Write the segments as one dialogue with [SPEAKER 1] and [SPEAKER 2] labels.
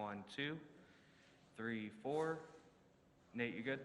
[SPEAKER 1] 1, 2, 3, 4. Nate, you good?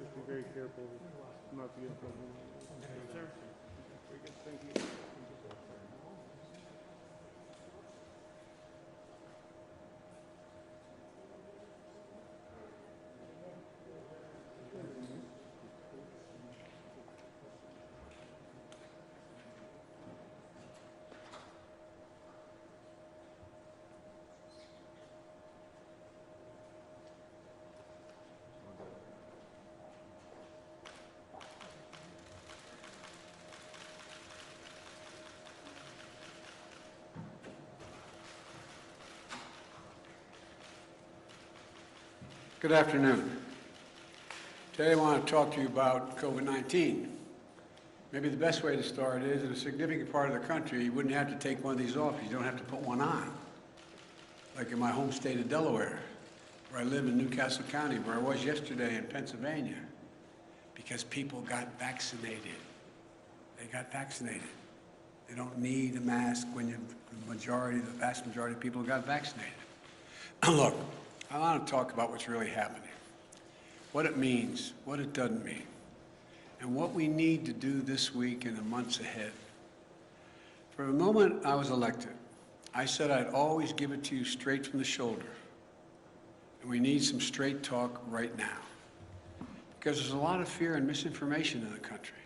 [SPEAKER 2] Just be very careful not to get trouble. Yes, sir. Very good. Thank you.
[SPEAKER 3] Good afternoon. Today I want to talk to you about COVID-19. Maybe the best way to start is, in a significant part of the country, you wouldn't have to take one of these off. You don't have to put one on. Like in my home state of Delaware, where I live in Newcastle County, where I was yesterday in Pennsylvania, because people got vaccinated. They got vaccinated. They don't need a mask when the vast majority of people got vaccinated. Look, I want to talk about what's really happening, what it means, what it doesn't mean, and what we need to do this week and the months ahead. From the moment I was elected, I said I'd always give it to you straight from the shoulder, and we need some straight talk right now, because there's a lot of fear and misinformation in the country,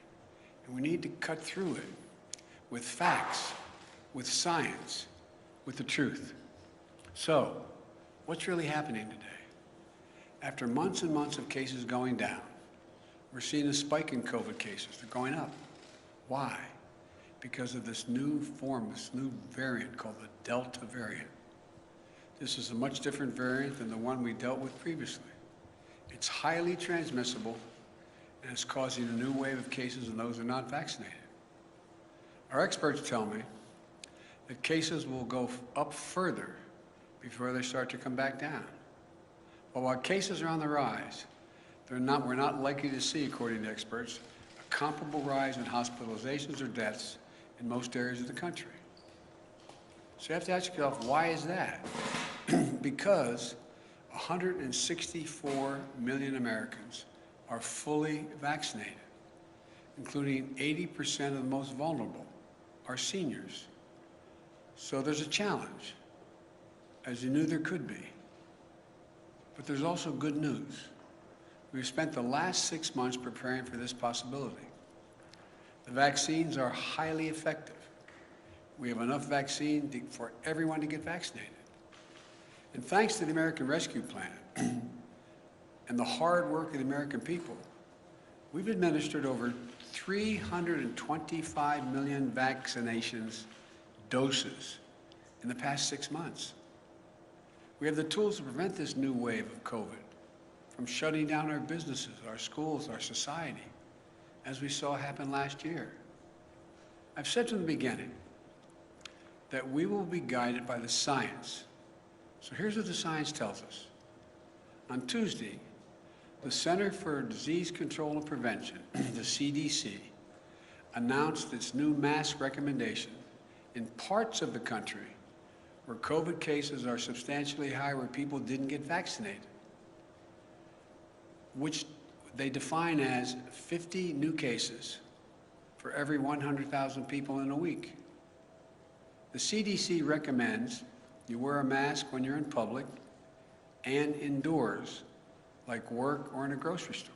[SPEAKER 3] and we need to cut through it with facts, with science, with the truth. So, what's really happening today? After months and months of cases going down, we're seeing a spike in COVID cases. They're going up. Why? Because of this new form, this new variant called the Delta variant. This is a much different variant than the one we dealt with previously. It's highly transmissible, and it's causing a new wave of cases in those who are not vaccinated. Our experts tell me that cases will go up further before they start to come back down. But while cases are on the rise, we're not likely to see, according to experts, a comparable rise in hospitalizations or deaths in most areas of the country. So you have to ask yourself, why is that? Because 164 million Americans are fully vaccinated, including 80% of the most vulnerable, are seniors. So there's a challenge, as you knew there could be. But there's also good news. We've spent the last 6 months preparing for this possibility. The vaccines are highly effective. We have enough vaccine for everyone to get vaccinated. And thanks to the American Rescue Plan and the hard work of the American people, we've administered over 325 million vaccinations doses in the past 6 months. We have the tools to prevent this new wave of COVID from shutting down our businesses, our schools, our society, as we saw happen last year. I've said from the beginning that we will be guided by the science. So here's what the science tells us. On Tuesday, the Center for Disease Control and Prevention, the CDC, announced its new mask recommendation in parts of the country where COVID cases are substantially high, where people didn't get vaccinated, which they define as 50 new cases for every 100,000 people in a week. The CDC recommends you wear a mask when you're in public and indoors, like work or in a grocery store.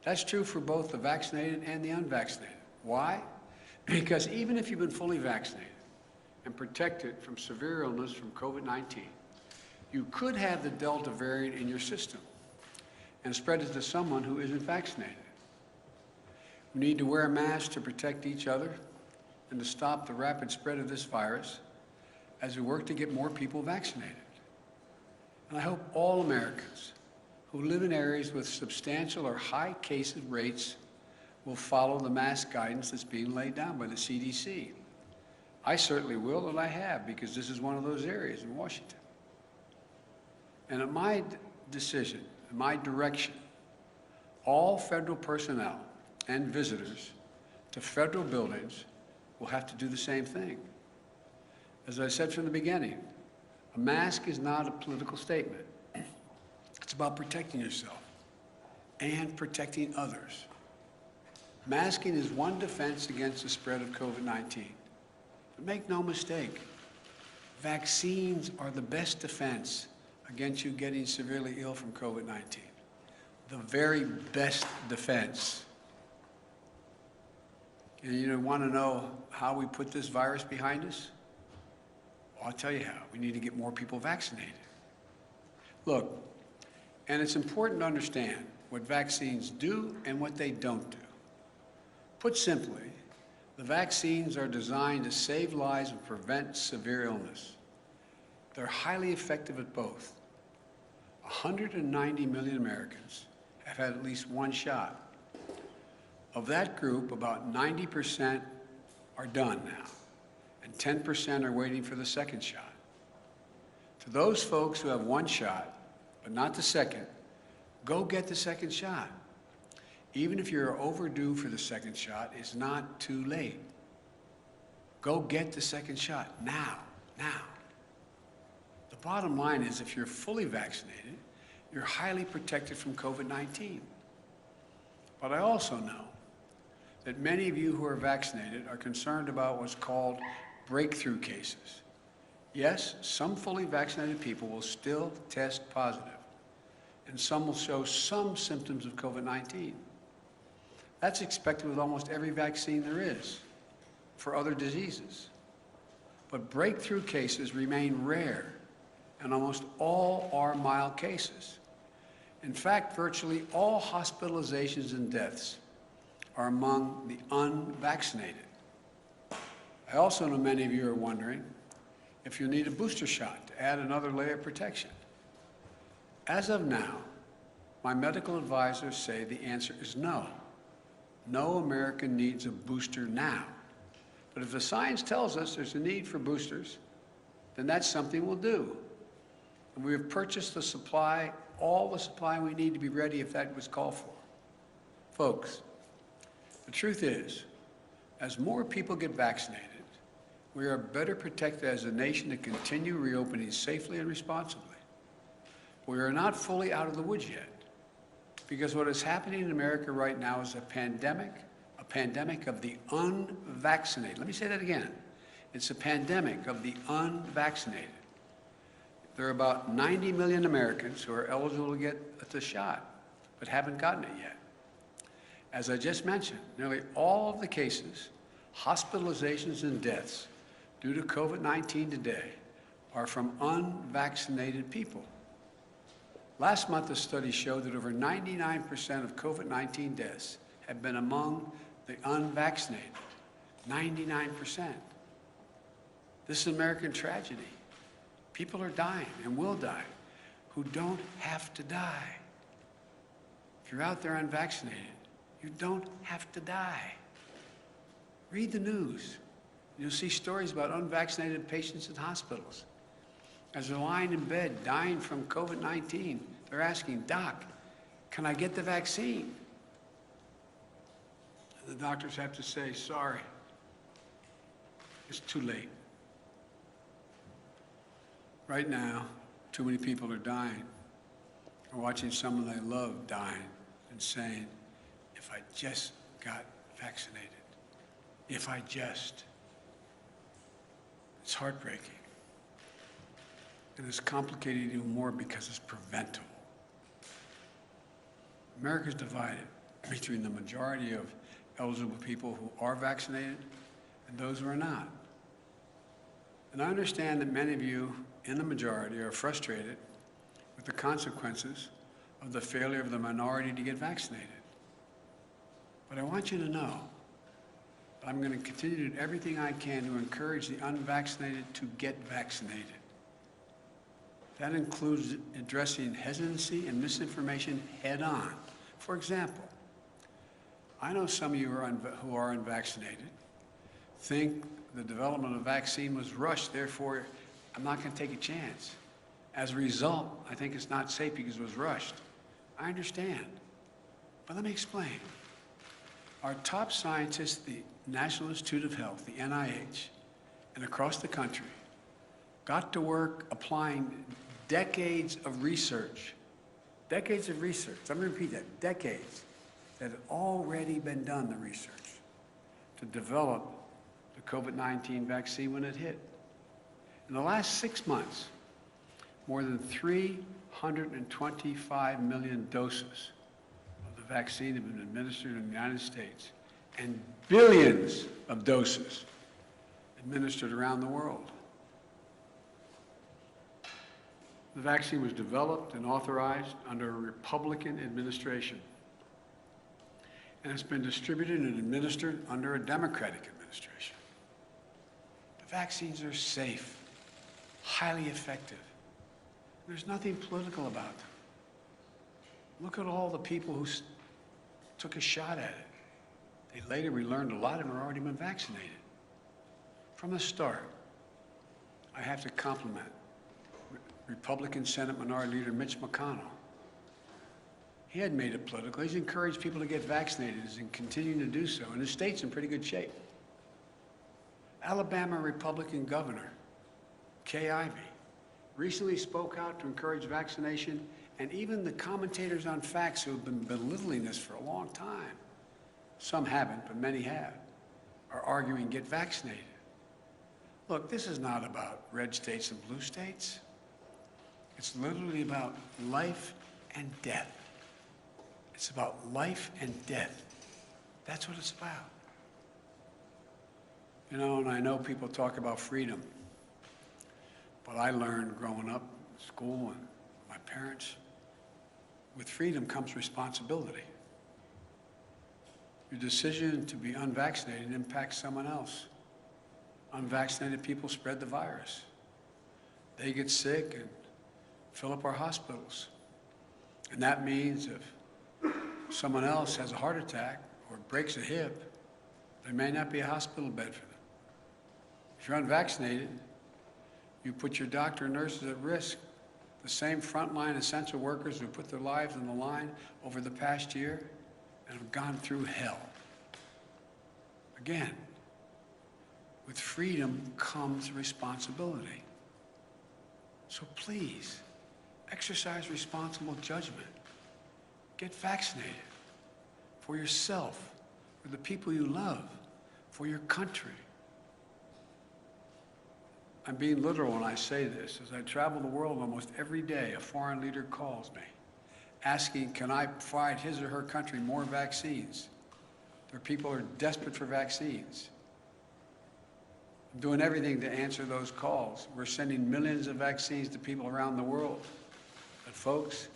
[SPEAKER 3] That's true for both the vaccinated and the unvaccinated. Why? Because even if you've been fully vaccinated and protected from severe illness from COVID-19, you could have the Delta variant in your system and spread it to someone who isn't vaccinated. We need to wear a mask to protect each other and to stop the rapid spread of this virus as we work to get more people vaccinated. And I hope all Americans who live in areas with substantial or high case rates will follow the mask guidance that's being laid down by the CDC. I certainly will, and I have, because this is one of those areas in Washington. And at my decision, at my direction, all federal personnel and visitors to federal buildings will have to do the same thing. As I said from the beginning, a mask is not a political statement. It's about protecting yourself and protecting others. Masking is one defense against the spread of COVID-19. But make no mistake, vaccines are the best defense against you getting severely ill from COVID-19. The very best defense. And you want to know how we put this virus behind us? Well, I'll tell you how. We need to get more people vaccinated. Look, and it's important to understand what vaccines do and what they don't do. Put simply, the vaccines are designed to save lives and prevent severe illness. They're highly effective at both. 190 million Americans have had at least one shot. Of that group, about 90% are done now, and 10% are waiting for the second shot. To those folks who have one shot, but not the second, go get the second shot. Even if you're overdue for the second shot, it's not too late. Go get the second shot now. The bottom line is, if you're fully vaccinated, you're highly protected from COVID-19. But I also know that many of you who are vaccinated are concerned about what's called breakthrough cases. Yes, some fully vaccinated people will still test positive, and some will show some symptoms of COVID-19. That's expected with almost every vaccine there is for other diseases. But breakthrough cases remain rare, and almost all are mild cases. In fact, virtually all hospitalizations and deaths are among the unvaccinated. I also know many of you are wondering if you need a booster shot to add another layer of protection. As of now, my medical advisors say the answer is no. No American needs a booster now. But if the science tells us there's a need for boosters, then that's something we'll do. And we have purchased the supply, all the supply we need to be ready if that was called for. Folks, the truth is, as more people get vaccinated, we are better protected as a nation to continue reopening safely and responsibly. We are not fully out of the woods yet, because what is happening in America right now is a pandemic of the unvaccinated. Let me say that again. It's a pandemic of the unvaccinated. There are about 90 million Americans who are eligible to get the shot, but haven't gotten it yet. As I just mentioned, nearly all of the cases, hospitalizations, and deaths due to COVID-19 today are from unvaccinated people. Last month, a study showed that over 99% of COVID-19 deaths have been among the unvaccinated, 99%. This is American tragedy. People are dying and will die who don't have to die. If you're out there unvaccinated, you don't have to die. Read the news. You'll see stories about unvaccinated patients in hospitals. As they're lying in bed, dying from COVID-19, they're asking, "Doc, can I get the vaccine?" The doctors have to say, "Sorry, it's too late." Right now, too many people are dying. We're watching someone they love dying and saying, "If I just got vaccinated, if I just." It's heartbreaking. And it's complicated even more because it's preventable. America's divided between the majority of eligible people who are vaccinated and those who are not. And I understand that many of you in the majority are frustrated with the consequences of the failure of the minority to get vaccinated. But I want you to know that I'm going to continue to do everything I can to encourage the unvaccinated to get vaccinated. That includes addressing hesitancy and misinformation head-on. For example, I know some of you who are unvaccinated think the development of a vaccine was rushed, therefore I'm not going to take a chance. As a result, I think it's not safe because it was rushed. I understand. But let me explain. Our top scientists, the National Institute of Health, the NIH, and across the country, got to work applying decades of research. Decades of research. I'm going to repeat that. Decades that had already been done, the research, to develop the COVID-19 vaccine when it hit. In the last 6 months, more than 325 million doses of the vaccine have been administered in the United States, and billions of doses administered around the world. The vaccine was developed and authorized under a Republican administration, and it's been distributed and administered under a Democratic administration. The vaccines are safe, highly effective. There's nothing political about them. Look at all the people who took a shot at it. Later we learned a lot of them had already been vaccinated. From the start, I have to compliment Republican Senate Minority Leader Mitch McConnell. He hadn't made it political. He's encouraged people to get vaccinated and continuing to do so, and his state's in pretty good shape. Alabama Republican Governor Kay Ivey recently spoke out to encourage vaccination, and even the commentators on facts who have been belittling this for a long time, some haven't, but many have, are arguing get vaccinated. Look, this is not about red states and blue states. It's literally about life and death. It's about life and death. That's what it's about. You know, and I know people talk about freedom, but I learned growing up in school and my parents, with freedom comes responsibility. Your decision to be unvaccinated impacts someone else. Unvaccinated people spread the virus. They get sick and fill up our hospitals. And that means if someone else has a heart attack or breaks a hip, there may not be a hospital bed for them. If you're unvaccinated, you put your doctor and nurses at risk. The same frontline essential workers who put their lives on the line over the past year and have gone through hell. Again, with freedom comes responsibility. So please, exercise responsible judgment. Get vaccinated for yourself, for the people you love, for your country. I'm being literal when I say this. As I travel the world almost every day, a foreign leader calls me, asking, can I provide his or her country more vaccines? There are people who are desperate for vaccines. I'm doing everything to answer those calls. We're sending millions of vaccines to people around the world. But folks,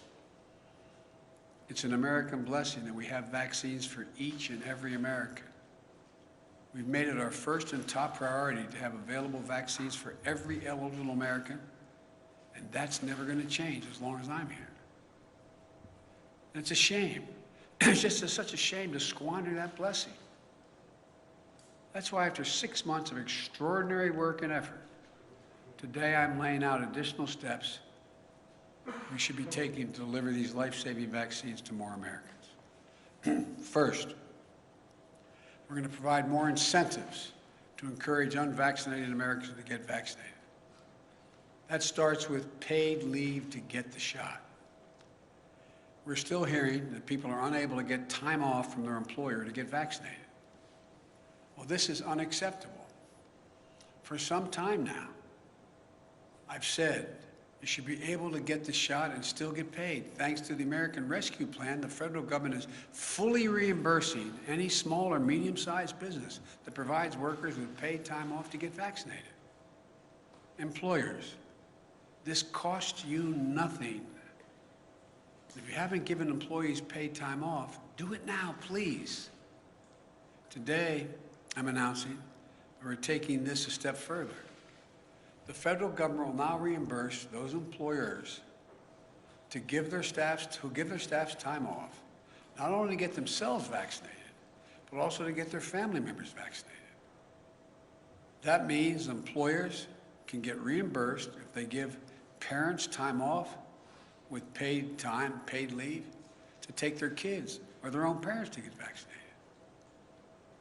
[SPEAKER 3] It's an American blessing that we have vaccines for each and every American. We've made it our first and top priority to have available vaccines for every eligible American, and that's never going to change as long as I'm here. And it's a shame. It's just such a shame to squander that blessing. That's why after 6 months of extraordinary work and effort, today I'm laying out additional steps we should be taking to deliver these life-saving vaccines to more Americans. First, we're going to provide more incentives to encourage unvaccinated Americans to get vaccinated. That starts with paid leave to get the shot. We're still hearing that people are unable to get time off from their employer to get vaccinated. Well, this is unacceptable. For some time now, I've said you should be able to get the shot and still get paid. Thanks to the American Rescue Plan, the federal government is fully reimbursing any small or medium-sized business that provides workers with paid time off to get vaccinated. Employers, this costs you nothing. If you haven't given employees paid time off, do it now, please. Today, I'm announcing that we're taking this a step further. The federal government will now reimburse those employers to give their staffs time off, not only to get themselves vaccinated, but also to get their family members vaccinated. That means employers can get reimbursed if they give parents time off with paid leave to take their kids or their own parents to get vaccinated.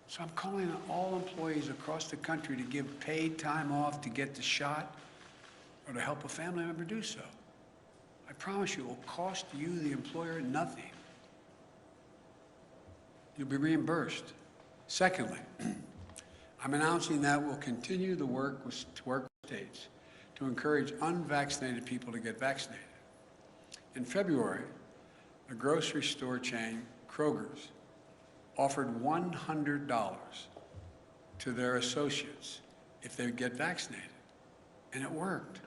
[SPEAKER 3] So I'm calling on all employees across the country to give paid time off to get the shot or to help a family member do so. I promise you, it will cost you, the employer, nothing. You'll be reimbursed. Secondly, I'm announcing that we'll continue to work with states to encourage unvaccinated people to get vaccinated. In February, the grocery store chain Kroger's offered $100 to their associates if they would get vaccinated, and it worked.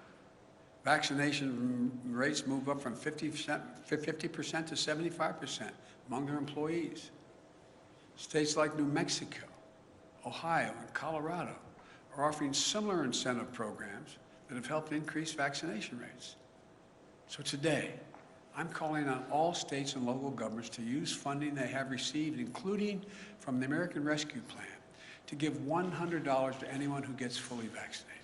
[SPEAKER 3] Vaccination rates moved up from 50% to 75% among their employees. States like New Mexico, Ohio, and Colorado are offering similar incentive programs that have helped increase vaccination rates. So today, I'm calling on all states and local governments to use funding they have received, including from the American Rescue Plan, to give $100 to anyone who gets fully vaccinated.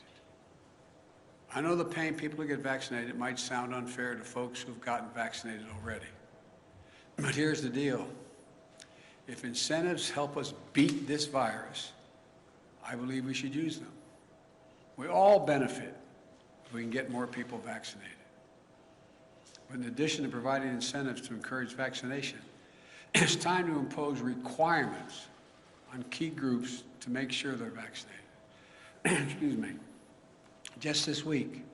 [SPEAKER 3] I know the paying people to get vaccinated might sound unfair to folks who've gotten vaccinated already. But here's the deal. If incentives help us beat this virus, I believe we should use them. We all benefit if we can get more people vaccinated. But in addition to providing incentives to encourage vaccination, it's time to impose requirements on key groups to make sure they're vaccinated. Excuse me. Just this week,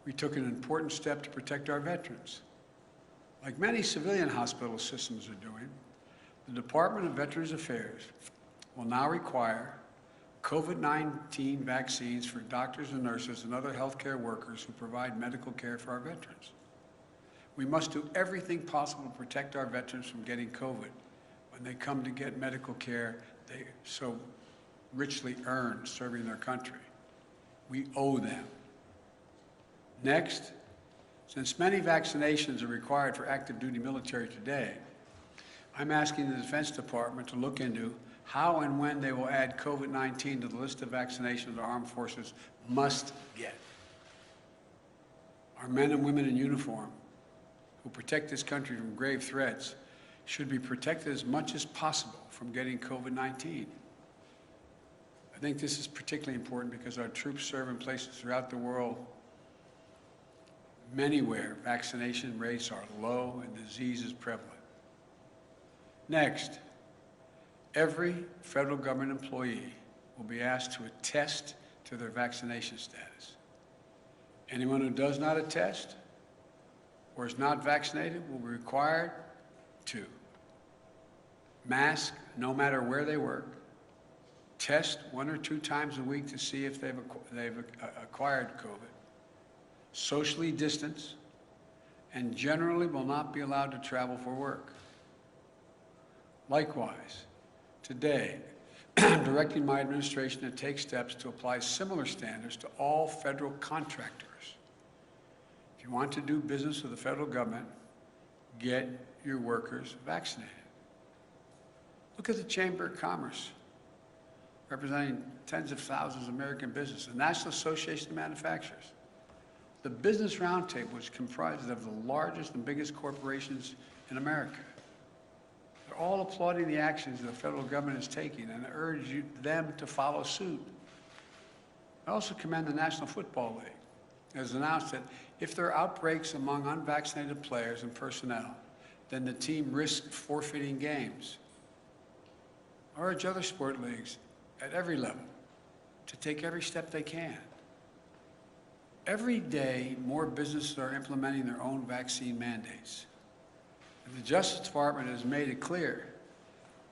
[SPEAKER 3] we took an important step to protect our veterans. Like many civilian hospital systems are doing, the Department of Veterans Affairs will now require COVID-19 vaccines for doctors and nurses and other healthcare workers who provide medical care for our veterans. We must do everything possible to protect our veterans from getting COVID when they come to get medical care they so richly earned serving their country. We owe them. Next, since many vaccinations are required for active duty military today, I'm asking the Defense Department to look into how and when they will add COVID-19 to the list of vaccinations our armed forces must get. Our men and women in uniform who protect this country from grave threats should be protected as much as possible from getting COVID-19. I think this is particularly important because our troops serve in places throughout the world, many where vaccination rates are low and disease is prevalent. Next, every federal government employee will be asked to attest to their vaccination status. Anyone who does not attest or is not vaccinated will be required to mask no matter where they work, test 1 or 2 times a week to see if they've acquired COVID, socially distance, and generally will not be allowed to travel for work. Likewise, today, I'm directing my administration to take steps to apply similar standards to all federal contractors. If you want to do business with the federal government, get your workers vaccinated. Look at the Chamber of Commerce, representing tens of thousands of American businesses, the National Association of Manufacturers. The Business Roundtable, which comprises of the largest and biggest corporations in America. They're all applauding the actions the federal government is taking and urge them to follow suit. I also commend the National Football League. It has announced that if there are outbreaks among unvaccinated players and personnel, then the team risks forfeiting games. I urge other sport leagues at every level to take every step they can. Every day, more businesses are implementing their own vaccine mandates. And the Justice Department has made it clear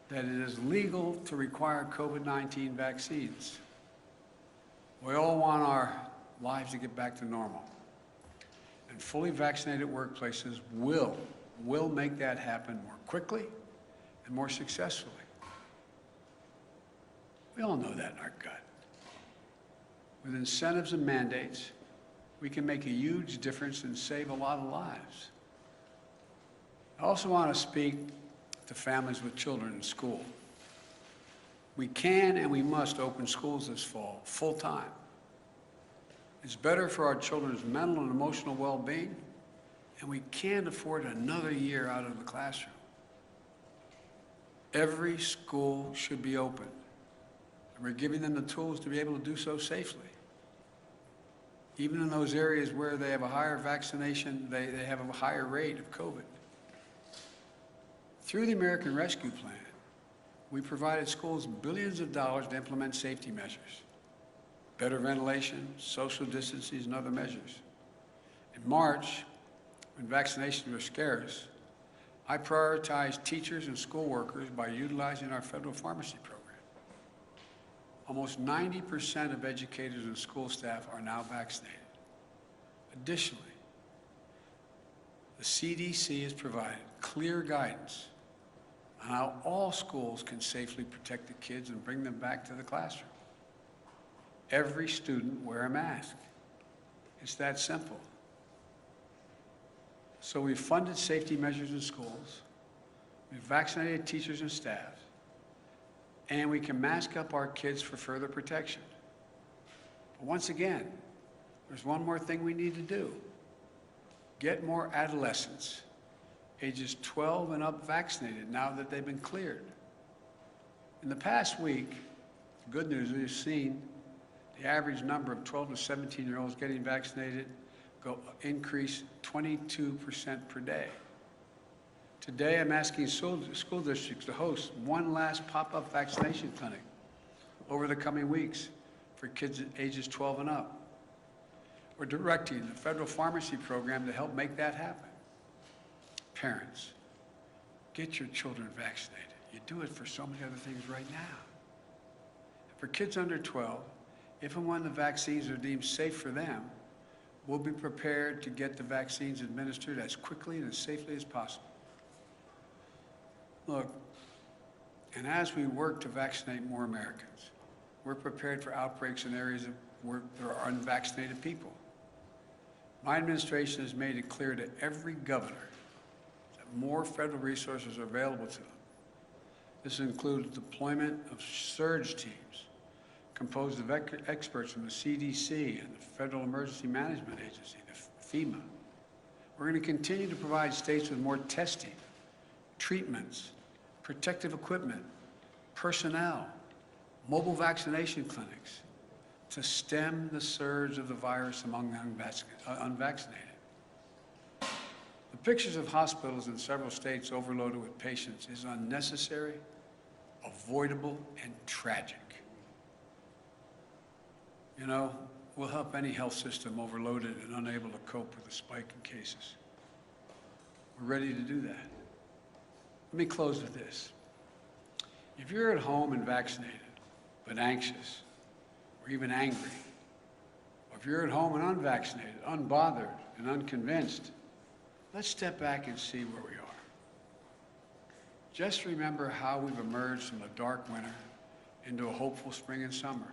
[SPEAKER 3] that it is legal to require COVID-19 vaccines. We all want our lives to get back to normal. And fully vaccinated workplaces will make that happen more quickly and more successfully. We all know that in our gut. With incentives and mandates, we can make a huge difference and save a lot of lives. I also want to speak to families with children in school. We can and we must open schools this fall, full time. It's better for our children's mental and emotional well-being, and we can't afford another year out of the classroom. Every school should be open, and we're giving them the tools to be able to do so safely. Even in those areas where they have a higher vaccination, they have a higher rate of COVID. Through the American Rescue Plan, we provided schools billions of dollars to implement safety measures, better ventilation, social distancing, and other measures. In March, when vaccinations were scarce, I prioritized teachers and school workers by utilizing our federal pharmacy program. Almost 90% of educators and school staff are now vaccinated. Additionally, the CDC has provided clear guidance on how all schools can safely protect the kids and bring them back to the classroom. Every student wear a mask. It's that simple. So we've funded safety measures in schools, we've vaccinated teachers and staff, and we can mask up our kids for further protection. But once again, there's one more thing we need to do. Get more adolescents, ages 12 and up, vaccinated now that they've been cleared. In the past week, the good news is we've seen the average number of 12 to 17-year-olds getting vaccinated increase 22% per day. Today, I'm asking school districts to host one last pop-up vaccination clinic over the coming weeks for kids ages 12 and up. We're directing the federal pharmacy program to help make that happen. Parents, get your children vaccinated. You do it for so many other things right now. For kids under 12, if and when the vaccines are deemed safe for them, we'll be prepared to get the vaccines administered as quickly and as safely as possible. Look, and as we work to vaccinate more Americans, we're prepared for outbreaks in areas where there are unvaccinated people. My administration has made it clear to every governor that more federal resources are available to them. This includes deployment of surge teams composed of experts from the CDC and the Federal Emergency Management Agency, the FEMA. We're going to continue to provide states with more testing, treatments, protective equipment, personnel, mobile vaccination clinics to stem the surge of the virus among the unvaccinated. The pictures of hospitals in several states overloaded with patients is unnecessary, avoidable, and tragic. You know, we'll help any health system overloaded and unable to cope with the spike in cases. We're ready to do that. Let me close with this. If you're at home and vaccinated, but anxious, or even angry, or if you're at home and unvaccinated, unbothered, and unconvinced, let's step back and see where we are. Just remember how we've emerged from a dark winter into a hopeful spring and summer.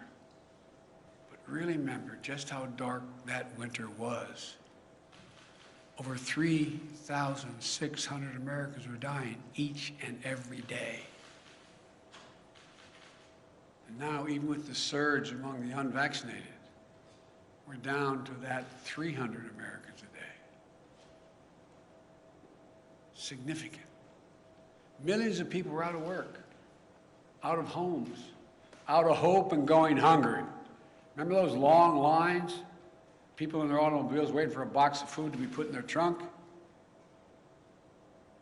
[SPEAKER 3] But really remember just how dark that winter was. Over 3,600 Americans were dying each and every day. And now, even with the surge among the unvaccinated, we're down to that 300 Americans a day. Significant. Millions of people were out of work, out of homes, out of hope and going hungry. Remember those long lines? People in their automobiles waiting for a box of food to be put in their trunk?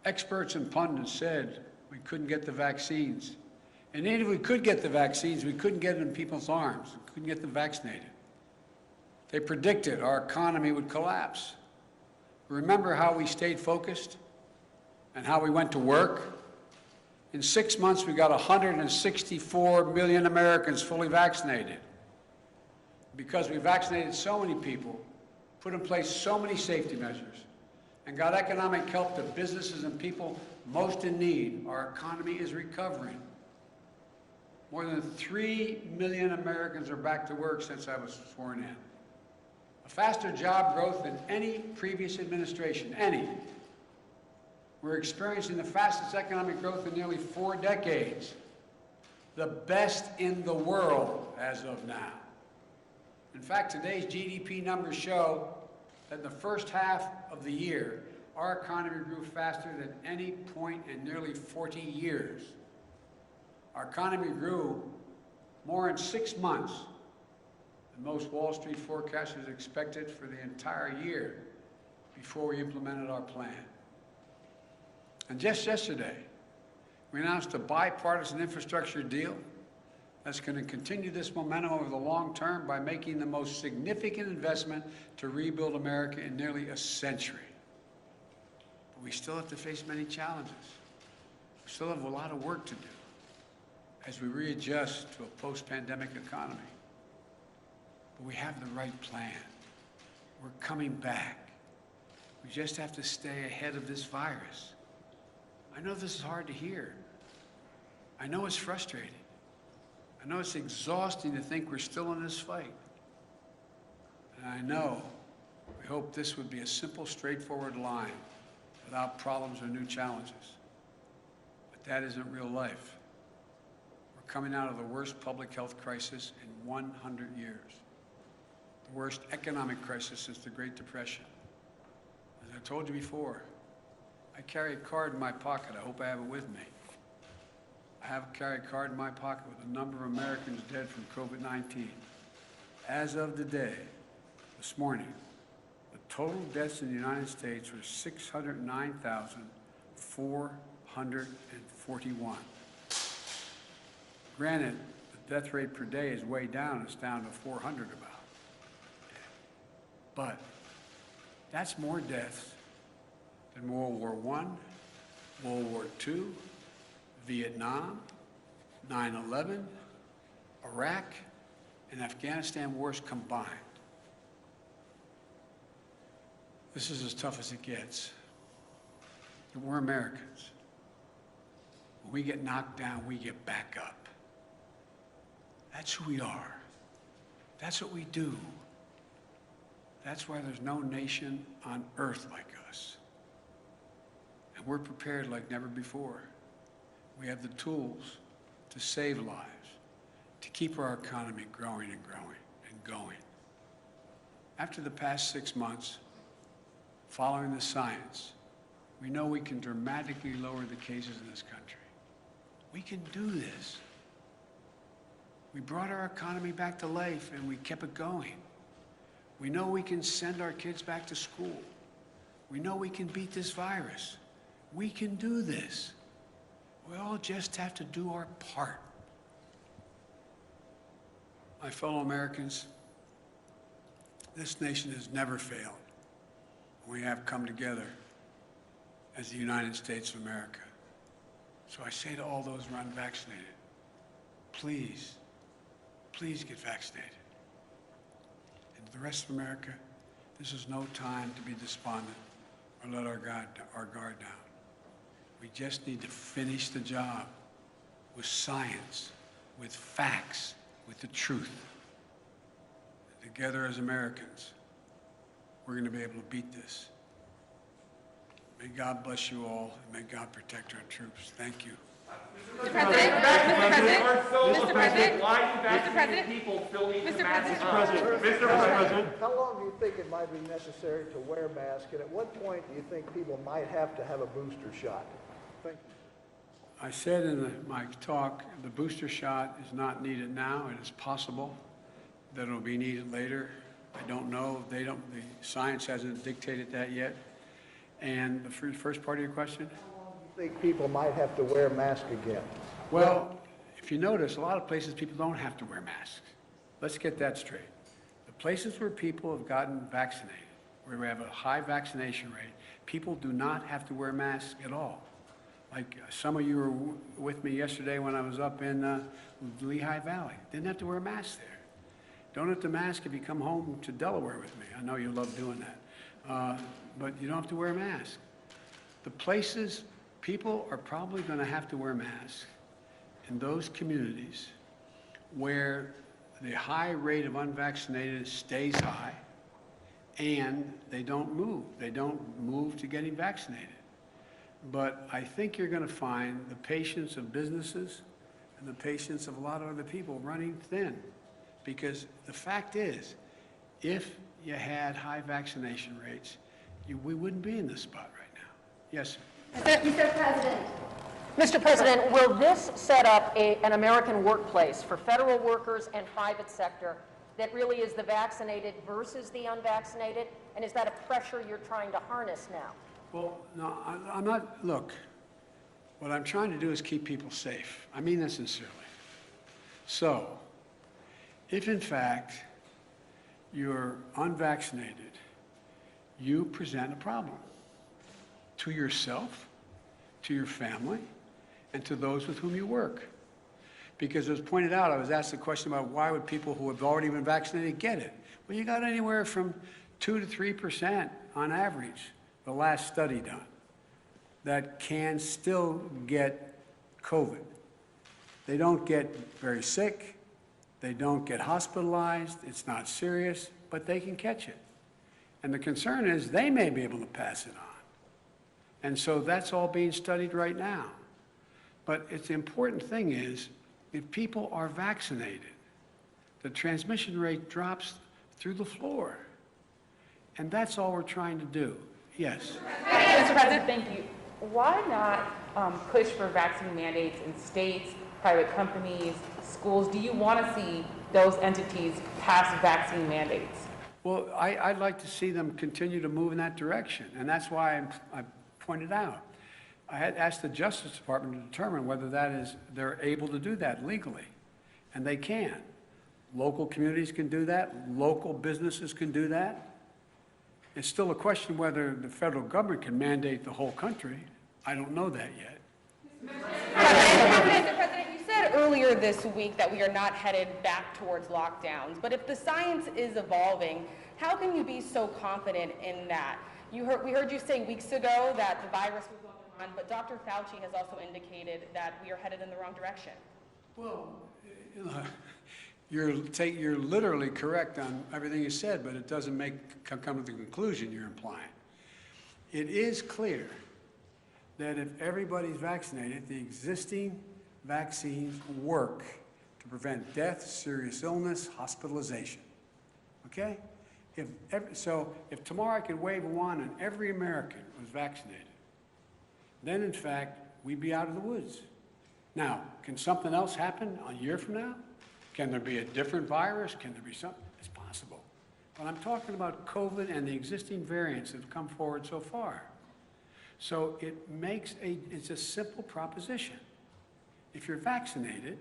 [SPEAKER 3] Experts and pundits said we couldn't get the vaccines. And even if we could get the vaccines, we couldn't get them in people's arms. We couldn't get them vaccinated. They predicted our economy would collapse. Remember how we stayed focused and how we went to work? In 6 months, we got 164 million Americans fully vaccinated. Because we vaccinated so many people, put in place so many safety measures, and got economic help to businesses and people most in need, our economy is recovering. More than 3 million Americans are back to work since I was sworn in. A faster job growth than any previous administration, any. We're experiencing the fastest economic growth in nearly 4 decades, the best in the world as of now. In fact, today's GDP numbers show that in the first half of the year, our economy grew faster than any point in nearly 40 years. Our economy grew more in 6 months than most Wall Street forecasters expected for the entire year before we implemented our plan. And just yesterday, we announced a bipartisan infrastructure deal that's going to continue this momentum over the long term by making the most significant investment to rebuild America in nearly a century. But we still have to face many challenges. We still have a lot of work to do as we readjust to a post-pandemic economy. But we have the right plan. We're coming back. We just have to stay ahead of this virus. I know this is hard to hear. I know it's frustrating. I know it's exhausting to think we're still in this fight. And I know we hope this would be a simple, straightforward line without problems or new challenges. But that isn't real life. We're coming out of the worst public health crisis in 100 years, the worst economic crisis since the Great Depression. As I told you before, I carry a card in my pocket. I hope I have it with me. I have carry a card in my pocket with the number of Americans dead from COVID-19. As of today, this morning, the total deaths in the United States were 609,441. Granted, the death rate per day is way down. It's down to 400 about. But that's more deaths than World War I, World War II, Vietnam, 9/11, Iraq, and Afghanistan wars combined. This is as tough as it gets. And we're Americans. When we get knocked down, we get back up. That's who we are. That's what we do. That's why there's no nation on earth like us. And we're prepared like never before. We have the tools to save lives, to keep our economy growing and growing and going. After the past 6 months, following the science, we know we can dramatically lower the cases in this country. We can do this. We brought our economy back to life and we kept it going. We know we can send our kids back to school. We know we can beat this virus. We can do this. We all just have to do our part. My fellow Americans, this nation has never failed. We have come together as the United States of America. So I say to all those who are unvaccinated, please, please get vaccinated. And to the rest of America, this is no time to be despondent or let our guard down. We just need to finish the job with science, with facts, with the truth. Together as Americans, we're going to be able to beat this. May God bless you all, and may God protect our troops. Thank you.
[SPEAKER 4] Mr. President, Mr. President,
[SPEAKER 5] Why do
[SPEAKER 4] Mr.
[SPEAKER 5] vaccinated
[SPEAKER 4] President,
[SPEAKER 5] people still need
[SPEAKER 4] Mr.
[SPEAKER 5] to mask
[SPEAKER 4] President.
[SPEAKER 5] up?
[SPEAKER 2] Mr. President.
[SPEAKER 6] How long do you think it might be necessary to wear a mask, and at what point do you think people might have to have a booster shot? Thank you.
[SPEAKER 3] I said in my talk, the booster shot is not needed now. It is possible that it'll be needed later. I don't know. The science hasn't dictated that yet. And the first part of your question?
[SPEAKER 6] How long do you think people might have to wear a mask again?
[SPEAKER 3] Well, if you notice, a lot of places people don't have to wear masks. Let's get that straight. The places where people have gotten vaccinated, where we have a high vaccination rate, people do not have to wear masks at all. Like some of you were with me yesterday when I was up in Lehigh Valley. Didn't have to wear a mask there. Don't have to mask if you come home to Delaware with me. I know you love doing that. But you don't have to wear a mask. The places people are probably going to have to wear masks in those communities where the high rate of unvaccinated stays high and they don't move. They don't move to getting vaccinated. But I think you're going to find the patience of businesses and the patience of a lot of other people running thin. Because the fact is, if you had high vaccination rates, we wouldn't be in this spot right now. Yes, sir.
[SPEAKER 4] Mr. President.
[SPEAKER 7] Mr. President, will this set up an American workplace for federal workers and private sector that really is the vaccinated versus the unvaccinated? And is that a pressure you're trying to harness now?
[SPEAKER 3] Well, no, I'm not. Look, what I'm trying to do is keep people safe. I mean that sincerely. So, if in fact you're unvaccinated, you present a problem to yourself, to your family, and to those with whom you work. Because as pointed out, I was asked the question about why would people who have already been vaccinated get it? Well, you got anywhere from 2 to 3% on average, the last study done, that can still get COVID. They don't get very sick, they don't get hospitalized, it's not serious, but they can catch it. And the concern is they may be able to pass it on. And so that's all being studied right now. But it's the important thing is, if people are vaccinated, the transmission rate drops through the floor. And that's all we're trying to do. Yes.
[SPEAKER 4] Mr. President, thank you. Why not push for vaccine mandates in states, private companies, schools? Do you want to see those entities pass vaccine mandates?
[SPEAKER 3] Well, I'd like to see them continue to move in that direction. And that's why I pointed out. I had asked the Justice Department to determine whether they're able to do that legally. And they can. Local communities can do that. Local businesses can do that. It's still a question whether the federal government can mandate the whole country. I don't know that yet.
[SPEAKER 8] Mr. President, you said earlier this week that we are not headed back towards lockdowns. But if the science is evolving, how can you be so confident in that? We heard you say weeks ago that the virus was on the run, but Dr. Fauci has also indicated that we are headed in the wrong direction.
[SPEAKER 3] Well, you know, you're literally correct on everything you said, but it doesn't come to the conclusion you're implying. It is clear that if everybody's vaccinated, the existing vaccines work to prevent death, serious illness, hospitalization. Okay? If tomorrow I could wave a wand and every American was vaccinated, then in fact, we'd be out of the woods. Now, can something else happen a year from now? Can there be a different virus? Can there be something? It's possible. But I'm talking about COVID and the existing variants that have come forward so far. So it's a simple proposition. If you're vaccinated,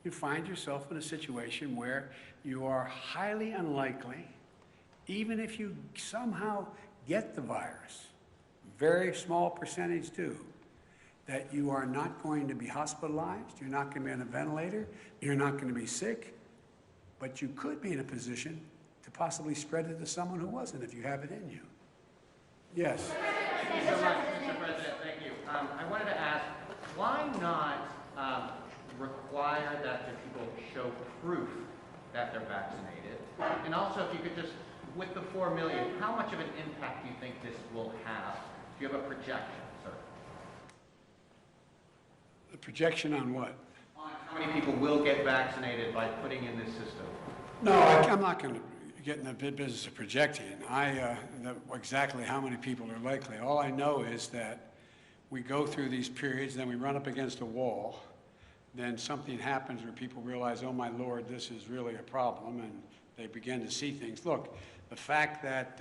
[SPEAKER 3] you find yourself in a situation where you are highly unlikely, even if you somehow get the virus, very small percentage do, that you are not going to be hospitalized, you're not going to be on a ventilator, you're not going to be sick, but you could be in a position to possibly spread it to someone who wasn't if you have it in you. Yes.
[SPEAKER 5] Thank you so much, Mr. President. Thank you. I wanted to ask, why not require that the people show proof that they're vaccinated? And also, if you could just, with the 4 million, how much of an impact do you think this will have? Do you have a projection, sir?
[SPEAKER 3] The projection on what?
[SPEAKER 5] On how many people will get vaccinated by putting in this system?
[SPEAKER 3] No, I'm not going to get in the business of projecting. Exactly how many people are likely. All I know is that we go through these periods, then we run up against a wall, then something happens where people realize, oh my Lord, this is really a problem, and they begin to see things. Look, the fact that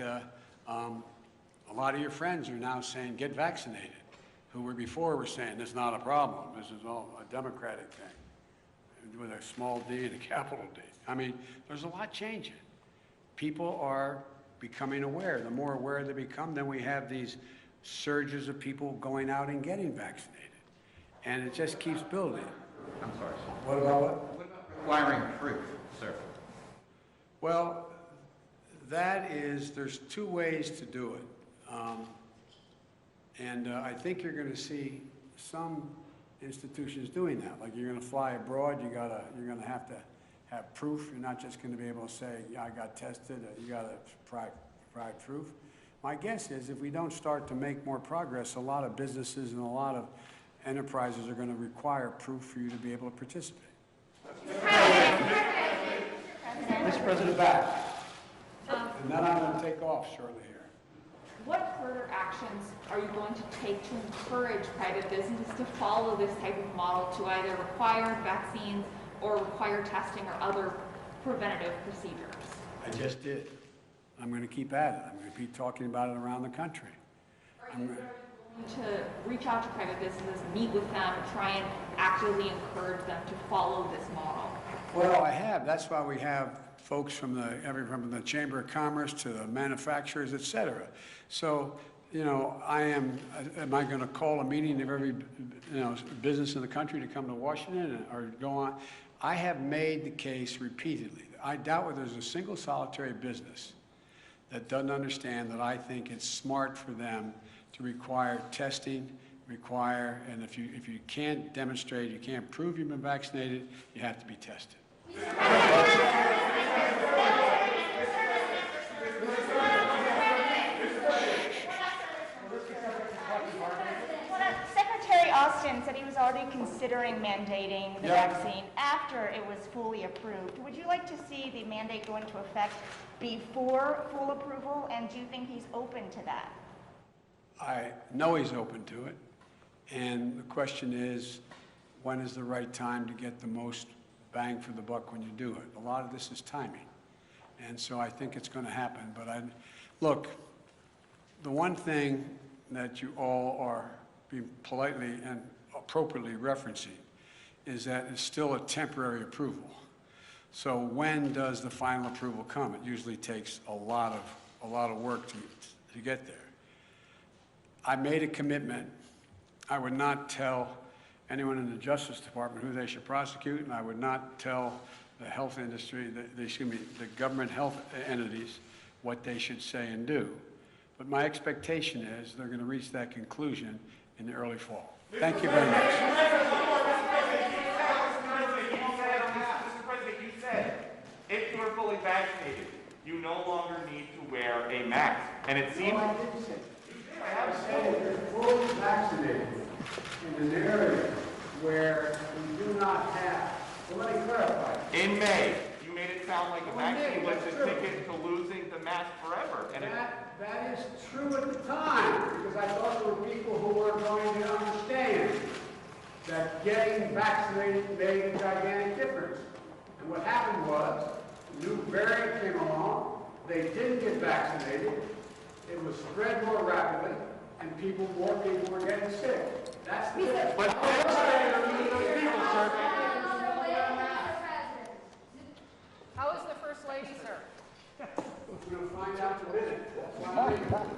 [SPEAKER 3] a lot of your friends are now saying, get vaccinated, who were before were saying, this is not a problem, this is all a democratic thing, with a small d and a capital D. I mean, there's a lot changing. People are becoming aware. The more aware they become, then we have these surges of people going out and getting vaccinated. And it just keeps building.
[SPEAKER 5] I'm sorry, sir.
[SPEAKER 3] What about what?
[SPEAKER 5] What about requiring proof, sir?
[SPEAKER 3] Well, there's two ways to do it. I think you're going to see some institutions doing that. Like, you're going to fly abroad, you're going to have proof. You're not just going to be able to say, yeah, I got tested. You got to provide proof. My guess is if we don't start to make more progress, a lot of businesses and a lot of enterprises are going to require proof for you to be able to participate. Mr. President, back. And then I'm going to take off shortly here.
[SPEAKER 9] What further actions are you going to take to encourage private businesses to follow this type of model to either require vaccines or require testing or other preventative procedures?
[SPEAKER 3] I just did. I'm going to keep at it. I'm going to keep talking about it around the country.
[SPEAKER 9] Are you going to reach out to private businesses, meet with them, try and actively encourage them to follow this model?
[SPEAKER 3] Well, I have. That's why we have folks from the Chamber of Commerce to the manufacturers, et cetera. So, you know, am I going to call a meeting of every, business in the country to come to Washington or go on? I have made the case repeatedly. I doubt whether there's a single solitary business that doesn't understand that I think it's smart for them to require testing, and if you can't demonstrate, you can't prove you've been vaccinated, you have to be tested.
[SPEAKER 10] Secretary Austin said he was already considering mandating the
[SPEAKER 3] Yeah.
[SPEAKER 10] vaccine after it was fully approved. Would you like to see the mandate go into effect before full approval, and do you think he's open to that?
[SPEAKER 3] I know he's open to it, and the question is, when is the right time to get the most bang for the buck when you do it? A lot of this is timing, and so I think it's going to happen. But look, the one thing that you all are being politely and appropriately referencing is that it's still a temporary approval. So when does the final approval come? It usually takes a lot of work to get there. I made a commitment. I would not tell anyone in the Justice Department who they should prosecute, and I would not tell the health industry, the government health entities, what they should say and do. But my expectation is they're going to reach that conclusion in the early fall. Thank you very much.
[SPEAKER 11] Mr. President, you said if you are fully vaccinated, you no longer need to wear a mask. And it seems...
[SPEAKER 3] No, I didn't say. I have said if you're fully vaccinated in an area where we do not have, well, let me clarify.
[SPEAKER 11] In May, you made it sound like a vaccine was the ticket to losing the mask forever. And
[SPEAKER 3] That is true at the time, because I thought there were people who were going to understand that getting vaccinated made a gigantic difference. And what happened was, a new variant came along, they didn't get vaccinated, it was spread more rapidly, and more people were getting sick. That's the difference.
[SPEAKER 11] But people, sir.
[SPEAKER 7] How is the First Lady, sir?
[SPEAKER 3] We're going to find out in a minute. That's why I'm